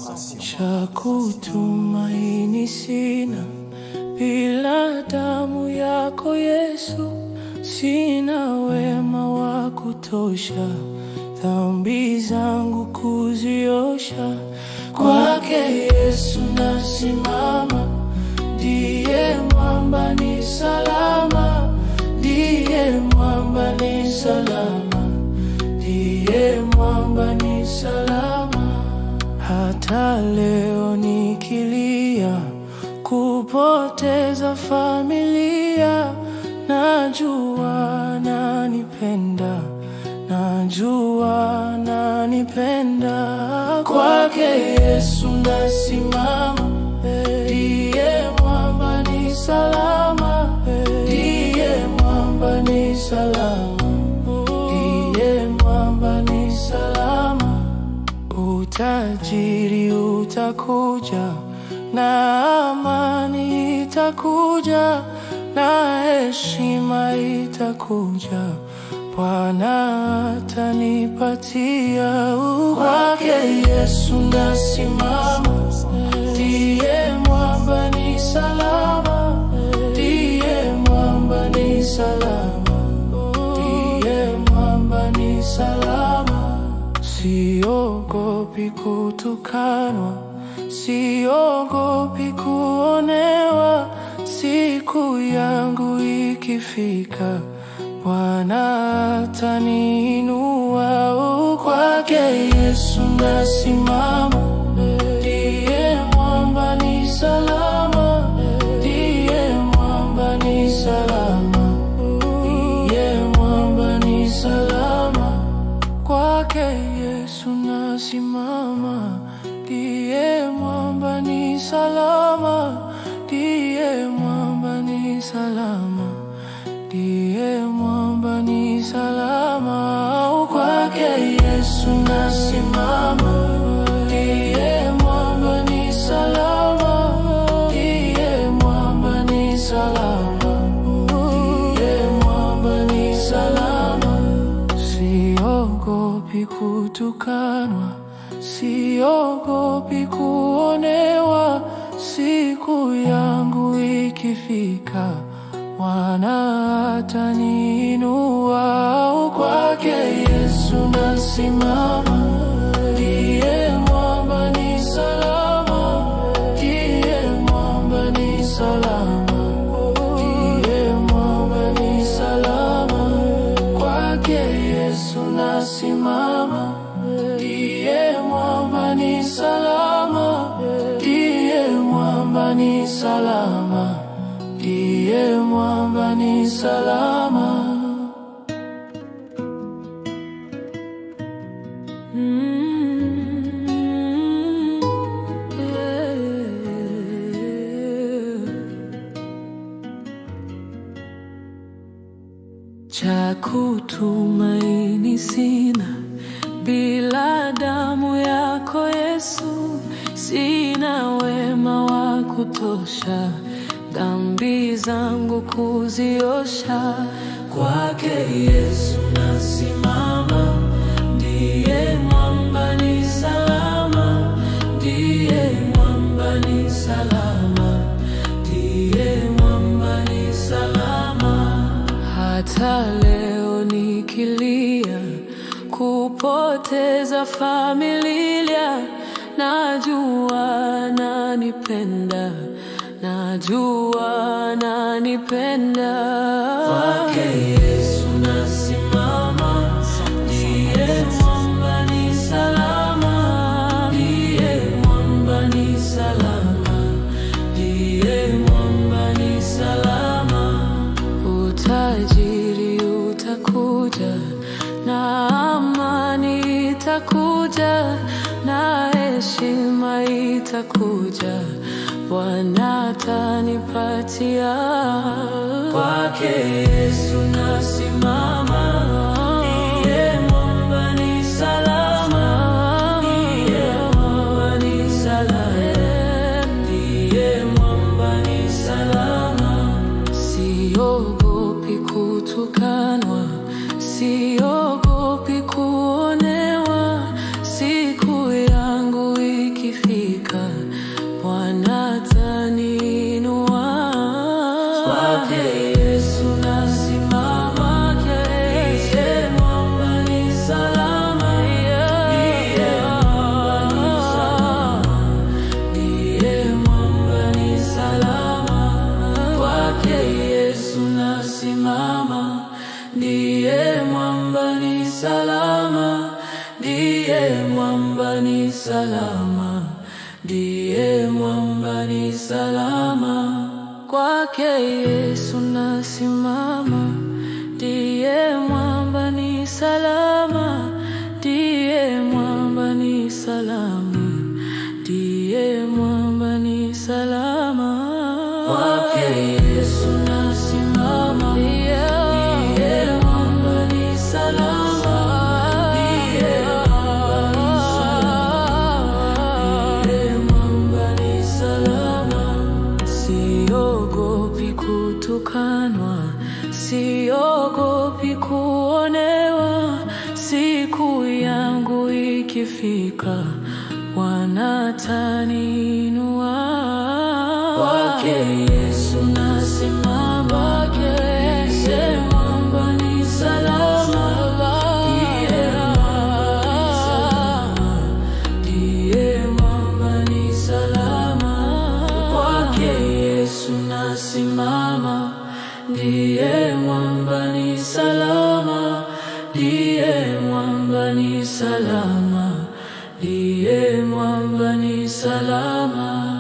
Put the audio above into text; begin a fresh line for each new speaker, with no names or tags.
cha kutumaini sina bila damu yako Yesu. Sina wema wa kutosha dhambi zangu kuziosha. Kwake Yesu nasimama, ndiye mwamba ni salama, ndiye mwamba ni salama, ndiye mwamba ni salama. Hata leo nikilia kupoteza familia, najua nanipenda, najua nanipenda. Kwake Yesu nasimama, ndiye mwamba ni salama, ndiye mwamba ni salama, ndiye mwamba ni salama. Utajiri utakuja na amani itakuja na heshima itakuja, Bwana atanipatia. Kwake Yesu nasimama, ndiye mwamba ni salama, ndiye mwamba ni salama, ndiye mwamba ni salama. Siogopi kutukanwa, siogopi kuonewa. Siku yangu ikifika, Bwana ataniinua. Kwake Yesu nasimama, ndiye mwamba ni salama, ndiye mwamba ni salama, ndiye mwamba ni salama. Kwake Yesu nasimama, ndiye mwamba ni salama, ndiye mwamba ni salama, ndiye mwamba ni salama. Kwake Yesu nasimama, ndiye mwamba ni salama, ndiye mwamba ni salama, ndiye mwamba ni salama. Siogopi kutukanwa, siogopi kuonewa. Siku yangu ikifika, Bwana ataniinua. Kwake Yesu nasimama, ndiye mwamba ni salama, ndiye mwamba ni salama, ndiye mwamba ni salama. Kwake Yesu nasimama, ndiye mwamba ni salama, ndiye mwamba ni salama, ndiye mwamba ni salama. Cha kutumaini sina bila damu yako Yesu. Sina wema wa kutosha dhambi zangu kuziosha. Kwake Yesu nasimama, ndiye mwamba ni salama, ndiye mwamba ni salama, ndiye mwamba ni salama. Hata leo nikilia kupoteza familia, najua nanipenda, najua nanipenda. Kwake Yesu nasimama, ndiye mwamba ni salama, ndiye mwamba ni salama, ndiye mwamba ni salama. Utajiri utakuja na amani itakuja na heshima itakuja, Bwana atanipatia. Kwake Yesu nasimama, ndiye mwamba ni salama, ndiye mwamba ni salama, ndiye mwamba ni salama. Siogopi kutukanwa, siogopi kuonewa. Siku yangu ikifika, salama, ndiye mwamba ni salama. Kwake Yesu nasimama, ndiye mwamba ni salama, ndiye mwamba ni salama, ndiye mwamba ni salama. Kwake Yesu nasimama, ndiye mwamba ni salama, ndiye mwamba ni salama. Siogopi kutukanwa, siogopi kuonewa, siku yangu ikifika wanataniinua. Kwake Yesu nasimama, ndiye mwamba ni salama, ndiye mwamba ni salama. Kwake Yesu nasimama, ndiye mwamba ni salama, ndiye mwamba ni salama, ndiye mwamba ni salama.